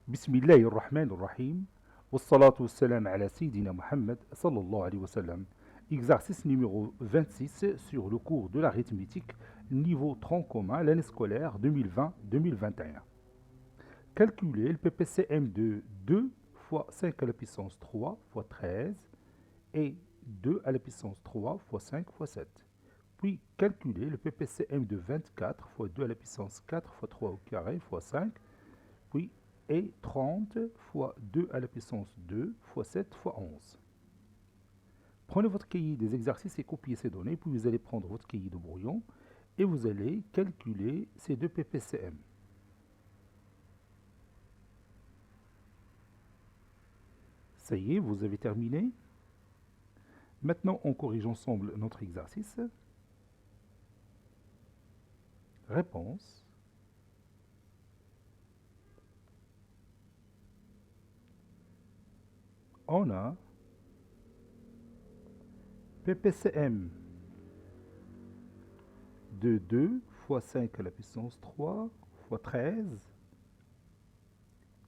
بسم الله الرحمن الرحيم والصلاة والسلام على Sayyidina Muhammad sallallahu alayhi wa sallam. Exercice numéro 26 sur le cours de l'arithmétique, niveau tronc commun, l'année scolaire 2020-2021. Calculez le PPCM de 2 fois 5 à la puissance 3 fois 13 et 2 à la puissance 3 fois 5 fois 7. Puis calculez le PPCM de 24 fois 2 à la puissance 4 fois 3 au carré fois 5. Puis et 30 fois 2 à la puissance 2 fois 7 fois 11. Prenez votre cahier des exercices et copiez ces données, puis vous allez prendre votre cahier de brouillon et vous allez calculer ces deux PPCM. Ça y est, vous avez terminé. Maintenant, on corrige ensemble notre exercice. Réponse. On a PPCM de 2 fois 5 à la puissance 3 fois 13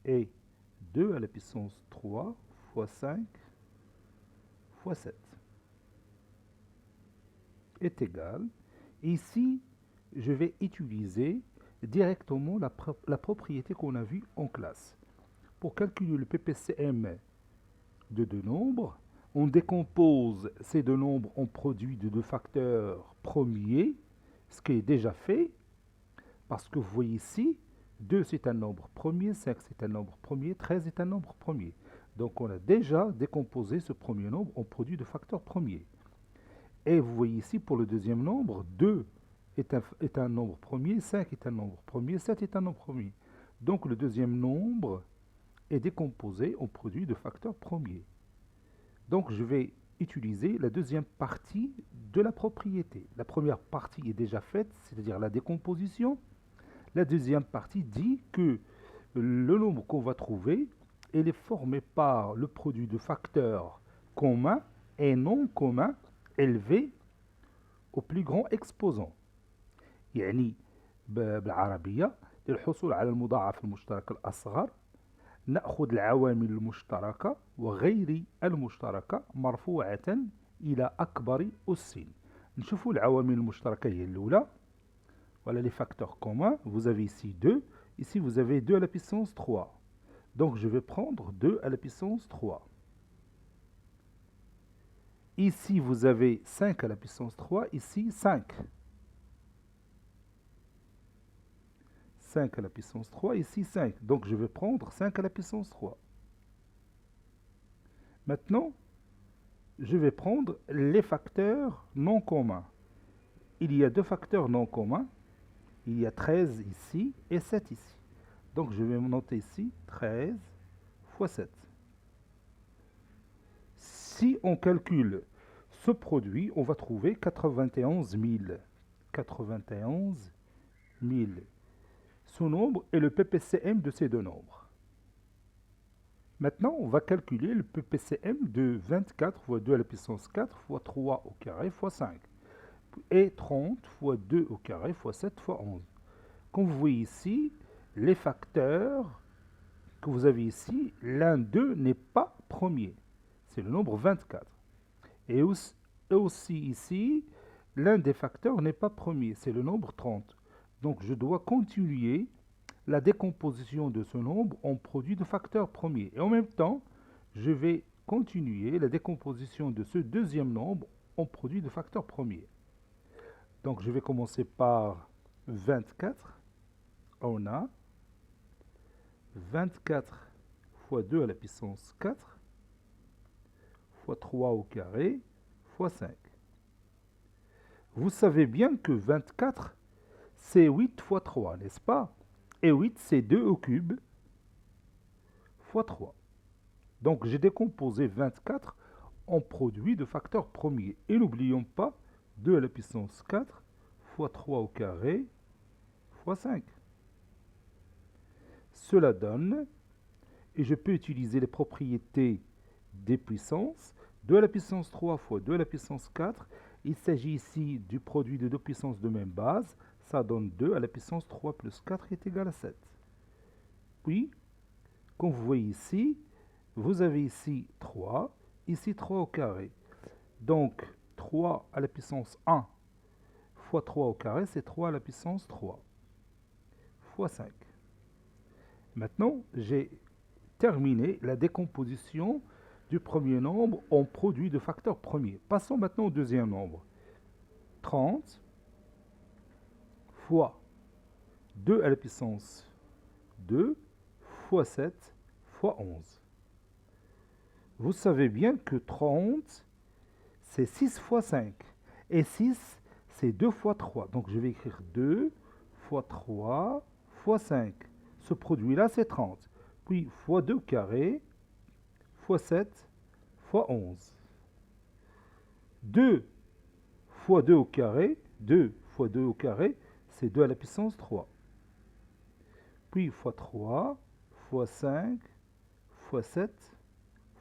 et 2 à la puissance 3 fois 5 fois 7 est égal. Et ici, je vais utiliser directement la propriété qu'on a vue en classe. Pour calculer le PPCM de deux nombres, on décompose ces deux nombres en produits de deux facteurs premiers, ce qui est déjà fait, parce que vous voyez ici, 2 c'est un nombre premier, 5 c'est un nombre premier, 13 est un nombre premier. Donc on a déjà décomposé ce premier nombre en produit de facteurs premiers. Et vous voyez ici, pour le deuxième nombre, 2 est un nombre premier, 5 est un nombre premier, 7 est un nombre premier. Donc le deuxième nombre est décomposé en produit de facteurs premiers. Donc je vais utiliser la deuxième partie de la propriété. La première partie est déjà faite, c'est-à-dire la décomposition. La deuxième partie dit que le nombre qu'on va trouver, il est formé par le produit de facteurs communs et non communs élevés au plus grand exposant. يعني بالعربية للحصول على المضاعف المشترك الأصغر نأخذ العوامل المشتركة وغير المشتركة مرفوعة إلى أكبر أس. نشوفوا العوامل المشتركة هي الأولى. Voilà les facteurs communs. Vous avez ici 2. Ici, vous avez 2 à la puissance 3. Donc, je vais prendre 2 à la puissance 3. Ici, vous avez 5 à la puissance 3. Ici, 5. 5 à la puissance 3. Ici, 5. Donc, je vais prendre 5 à la puissance 3. Maintenant, je vais prendre les facteurs non communs. Il y a deux facteurs non communs. Il y a 13 ici et 7 ici. Donc je vais noter ici 13 fois 7. Si on calcule ce produit, on va trouver 91 000. 91 000. Ce nombre est le PPCM de ces deux nombres. Maintenant, on va calculer le PPCM de 24 fois 2 à la puissance 4 fois 3 au carré fois 5. Et 30 fois 2 au carré fois 7 fois 11. Comme vous voyez ici, les facteurs que vous avez ici, l'un d'eux n'est pas premier. C'est le nombre 24. Et aussi ici, l'un des facteurs n'est pas premier. C'est le nombre 30. Donc je dois continuer la décomposition de ce nombre en produit de facteurs premiers. Et en même temps, je vais continuer la décomposition de ce deuxième nombre en produit de facteurs premiers. Donc je vais commencer par 24. On a 24 fois 2 à la puissance 4 fois 3 au carré fois 5. Vous savez bien que 24, c'est 8 fois 3, n'est-ce pas? Et 8, c'est 2 au cube fois 3. Donc j'ai décomposé 24 en produit de facteurs premiers. Et n'oublions pas 2 à la puissance 4 fois 3 au carré fois 5. Cela donne, et je peux utiliser les propriétés des puissances, 2 à la puissance 3 fois 2 à la puissance 4. Il s'agit ici du produit de deux puissances de même base. Ça donne 2 à la puissance 3 plus 4 est égal à 7. Puis, Comme vous voyez ici, vous avez ici 3, ici 3 au carré. Donc 3 à la puissance 1 fois 3 au carré, c'est 3 à la puissance 3 fois 5. Maintenant, j'ai terminé la décomposition du premier nombre en produit de facteurs premiers. Passons maintenant au deuxième nombre. 30 fois 2 à la puissance 2 fois 7 fois 11. Vous savez bien que 30, c'est 6 fois 5. Et 6, c'est 2 fois 3. Donc je vais écrire 2 fois 3 fois 5. Ce produit-là, c'est 30. Puis fois 2 au carré, fois 7, fois 11. 2 fois 2 au carré, 2 fois 2 au carré, c'est 2 à la puissance 3. Puis fois 3, fois 5, fois 7,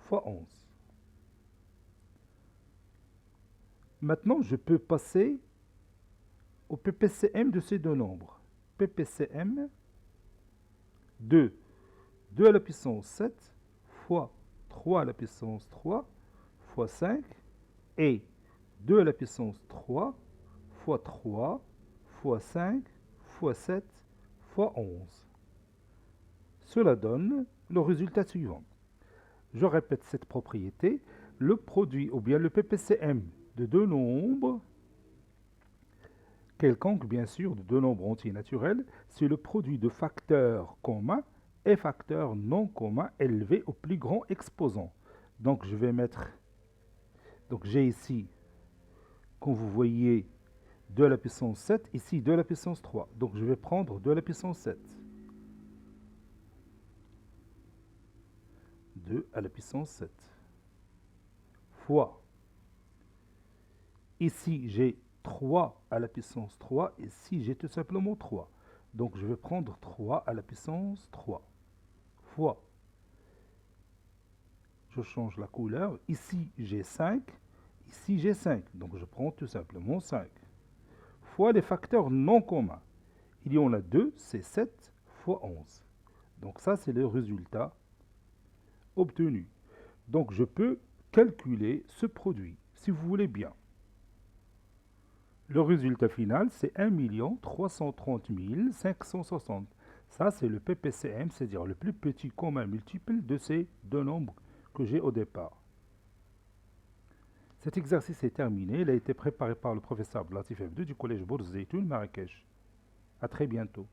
fois 11. Maintenant, je peux passer au PPCM de ces deux nombres. PPCM de 2 à la puissance 7 fois 3 à la puissance 3 fois 5 et 2 à la puissance 3 fois 3 fois 5 fois 7 fois 11. Cela donne le résultat suivant. Je répète cette propriété. Le produit ou bien le PPCM de deux nombres, quelconque bien sûr, de deux nombres entiers naturels, c'est le produit de facteurs communs et facteurs non communs élevés au plus grand exposant. Donc je vais mettre, donc j'ai ici, comme vous voyez, 2 à la puissance 7, ici 2 à la puissance 3. Donc je vais prendre 2 à la puissance 7. 2 à la puissance 7 fois, ici j'ai 3 à la puissance 3, ici j'ai tout simplement 3. Donc je vais prendre 3 à la puissance 3 fois, je change la couleur, ici j'ai 5, ici j'ai 5, donc je prends tout simplement 5, fois les facteurs non communs. Il y en a 2, c'est 7 fois 11. Donc ça c'est le résultat obtenu. Donc je peux calculer ce produit, si vous voulez bien. Le résultat final, c'est 1 330 560. Ça, c'est le PPCM, c'est-à-dire le plus petit commun multiple de ces deux nombres que j'ai au départ. Cet exercice est terminé. Il a été préparé par le professeur Abdelatif F2 du collège Bourz Zeytoun, Marrakech. À très bientôt.